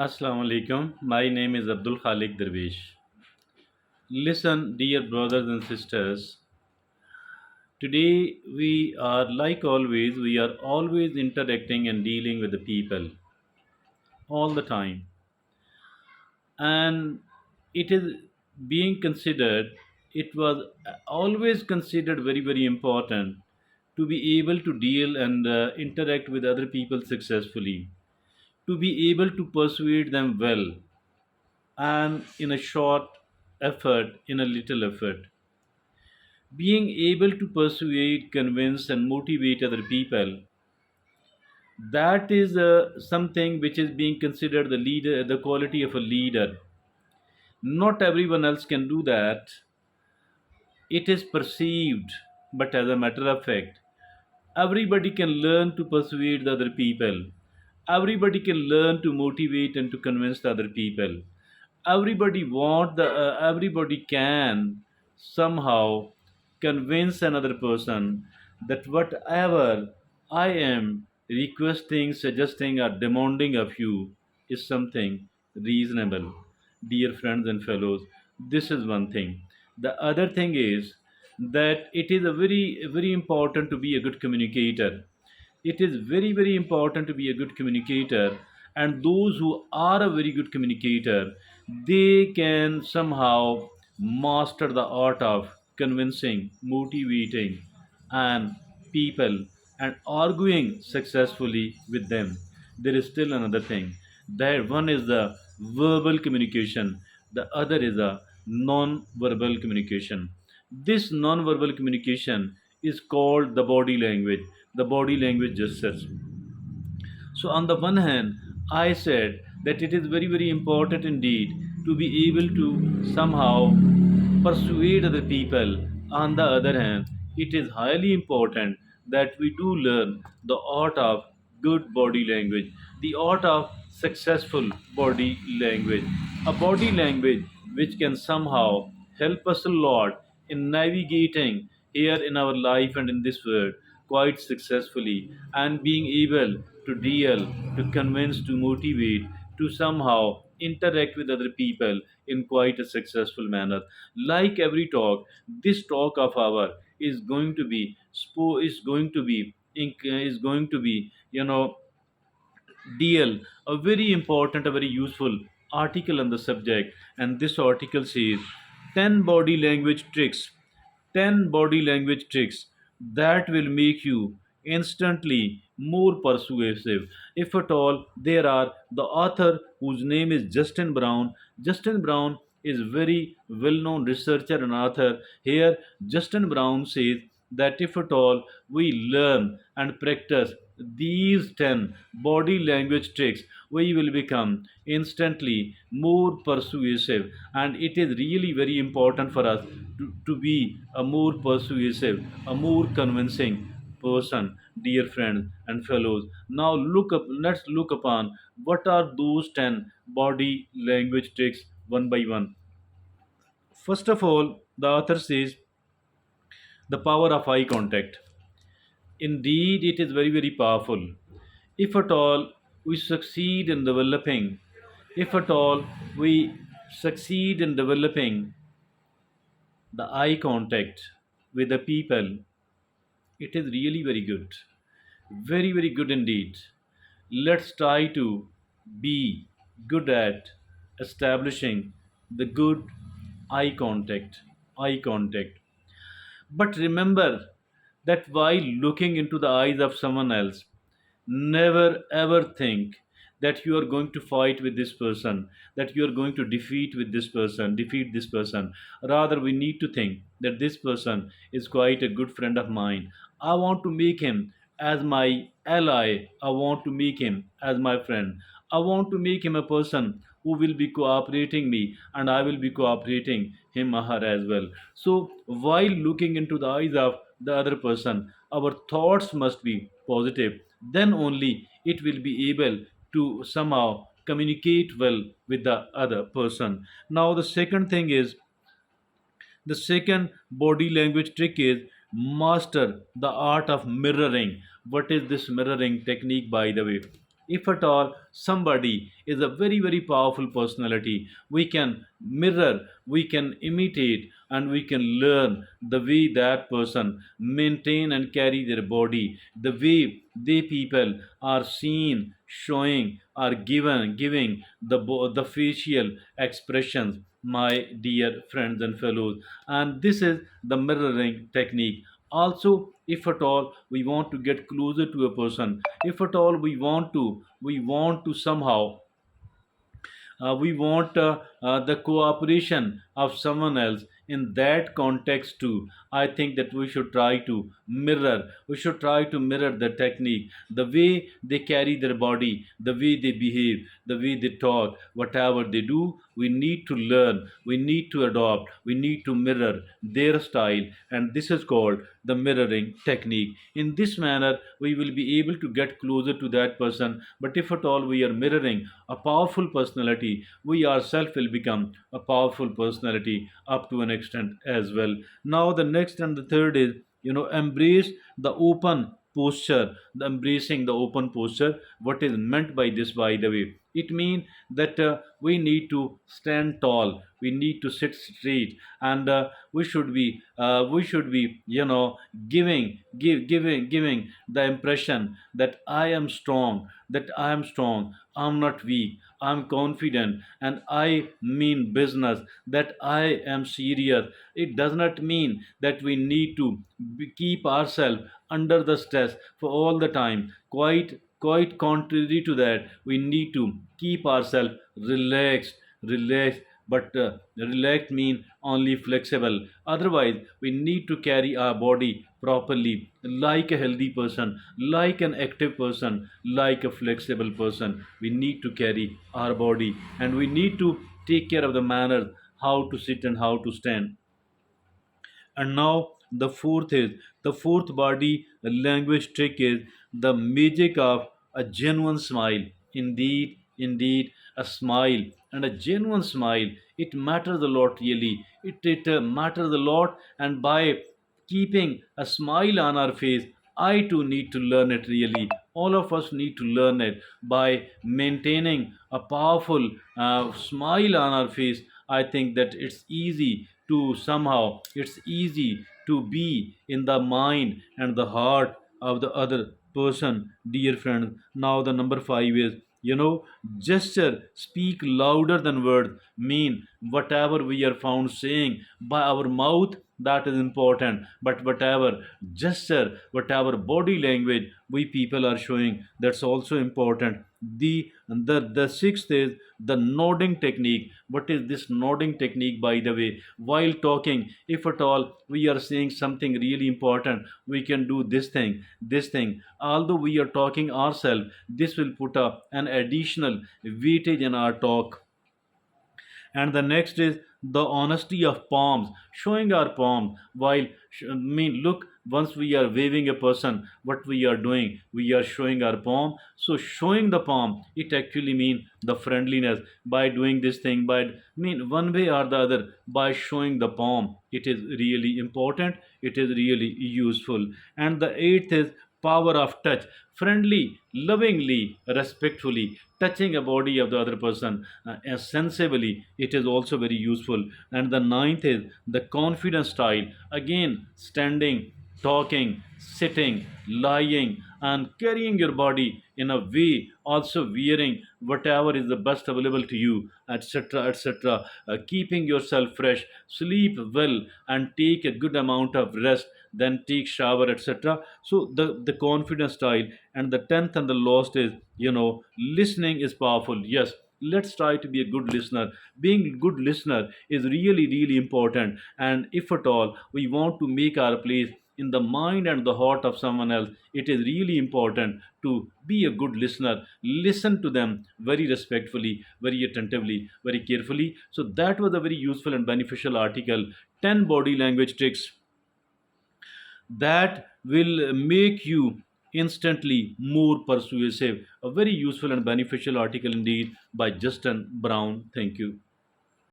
Assalamu alaikum. My name is Abdul Khalik Darwish. Listen, dear brothers and sisters. Today we are like always, we are always interacting and dealing with the people all the time. And it is being considered, it was always considered very, very important to be able to deal and interact with other people successfully, to be able to persuade them well, and in a short effort, in a little effort. Being able to persuade, convince, and motivate other people, that is something which is being considered the leader, the quality of a leader. Not everyone else can do that. It is perceived, but as a matter of fact, everybody can learn to persuade the other people. Everybody can learn to motivate and to convince the other people. Everybody can somehow convince another person that whatever I am requesting, suggesting, or demanding of you is something reasonable. Dear friends and fellows, this is one thing. The other thing is that it is a very important to be a good communicator. It is very, very important to be a good communicator, and those who are a very good communicator, they can somehow master the art of convincing, motivating, and people, and arguing successfully with them. There is still another thing. That one is the verbal communication, the other is a non-verbal communication. This non-verbal communication is called the body language, the body language gestures. So, on the one hand, I said that it is very, very important indeed to be able to somehow persuade other people. On the other hand, it is highly important that we do learn the art of good body language, the art of successful body language, a body language which can somehow help us a lot in navigating here in our life and in this world quite successfully, and being able to deal, to convince, to motivate, to somehow interact with other people in quite a successful manner. Like every talk, this talk of our is going to be is going to be deal a very important, a very useful article on the subject. And this article says 10 body language tricks, 10 body language tricks that will make you instantly more persuasive. If at all, there are the author whose name is Justin Brown. Justin Brown is very well known researcher and author. Here, Justin Brown says that if at all we learn and practice these 10 body language tricks, we will become instantly more persuasive. And it is really very important for us to be a more persuasive, a more convincing person, dear friends and fellows. Now let's look upon what are those 10 body language tricks one by one. First of all, the author says the power of eye contact. Indeed, it is very, very powerful. If at all we succeed in developing, if at all we succeed in developing the eye contact with the people, it is really very good. Very, very good indeed. Let's try to be good at establishing the good eye contact. Eye contact. But remember that while looking into the eyes of someone else, never ever think that you are going to fight with this person, that you are going to defeat this person. Rather, we need to think that this person is quite a good friend of mine. I want to make him as my ally. I want to make him as my friend. I want to make him a person who will be cooperating me, and I will be cooperating him or her as well. So while looking into the eyes of the other person, our thoughts must be positive. Then only it will be able to somehow communicate well with the other person. Now the second body language trick is master the art of mirroring. What is this mirroring technique, by the way? if at all somebody is a very, very powerful personality, we can mirror, we can imitate, and we can learn the way that person maintain and carry their body, the way they people are seen, showing, are giving the facial expressions, my dear friends and fellows. And this is the mirroring technique. Also, if at all we want to get closer to a person, if at all we want to somehow we want the cooperation of someone else in that context too. I think that we should try to mirror the technique, the way they carry their body, the way they behave, the way they talk, whatever they do. We need to learn, we need to adopt, we need to mirror their style, and this is called the mirroring technique. In this manner we will be able to get closer to that person. But if at all we are mirroring a powerful personality, we ourselves will become a powerful personality up to an extent as well. Now, the next and the third is, embrace the open posture, the embracing the open posture. What is meant by this, by the way? It means that we need to stand tall, we need to sit straight, and we should be giving the impression that I am strong, I'm not weak, I'm confident, and I mean business, that I am serious. It does not mean that we need to keep ourselves under the stress for all the time. Quite contrary to that, we need to keep ourselves relaxed. But relaxed mean only flexible. Otherwise, we need to carry our body properly, like a healthy person, like an active person, like a flexible person. We need to carry our body, and we need to take care of the manners, how to sit and how to stand. And now the fourth body language trick is the magic of a genuine smile. Indeed, a smile, and a genuine smile. It matters a lot, really. It matters a lot, and by keeping a smile on our face, I too need to learn it, really. All of us need to learn it by maintaining a powerful smile on our face. I think that it's easy to be in the mind and the heart of the other person, dear friend. Now, the number five is, gesture speak louder than words. Mean whatever we are found saying by our mouth, that is important, but whatever gesture, whatever body language we people are showing, that's also important. The sixth is the nodding technique. What is this nodding technique, by the way? While talking, if at all we are saying something really important, we can do this thing. Although we are talking ourselves, this will put up an additional weightage in our talk. And the next is the honesty of palms, showing our palm while look, once we are waving a person, what we are doing, we are showing our palm. So showing the palm, it actually mean the friendliness. By doing this thing, by one way or the other, by showing the palm, it is really important, it is really useful. And the eighth is power of touch, friendly, lovingly, respectfully touching a body of the other person sensibly, it is also very useful. And the ninth is the confidence style, again standing, talking, sitting, lying, and carrying your body in a way, also wearing whatever is the best available to you, etc., etc. Keeping yourself fresh, sleep well, and take a good amount of rest, then take shower, etc. So the confidence style. And the tenth and the last is, listening is powerful. Yes, let's try to be a good listener. Being a good listener is really, really important. And if at all we want to make our place in the mind and the heart of someone else, it is really important to be a good listener. Listen to them very respectfully, very attentively, very carefully. So that was a very useful and beneficial article, 10 body language tricks that will make you instantly more persuasive. A very useful and beneficial article indeed by Justin Brown. Thank you.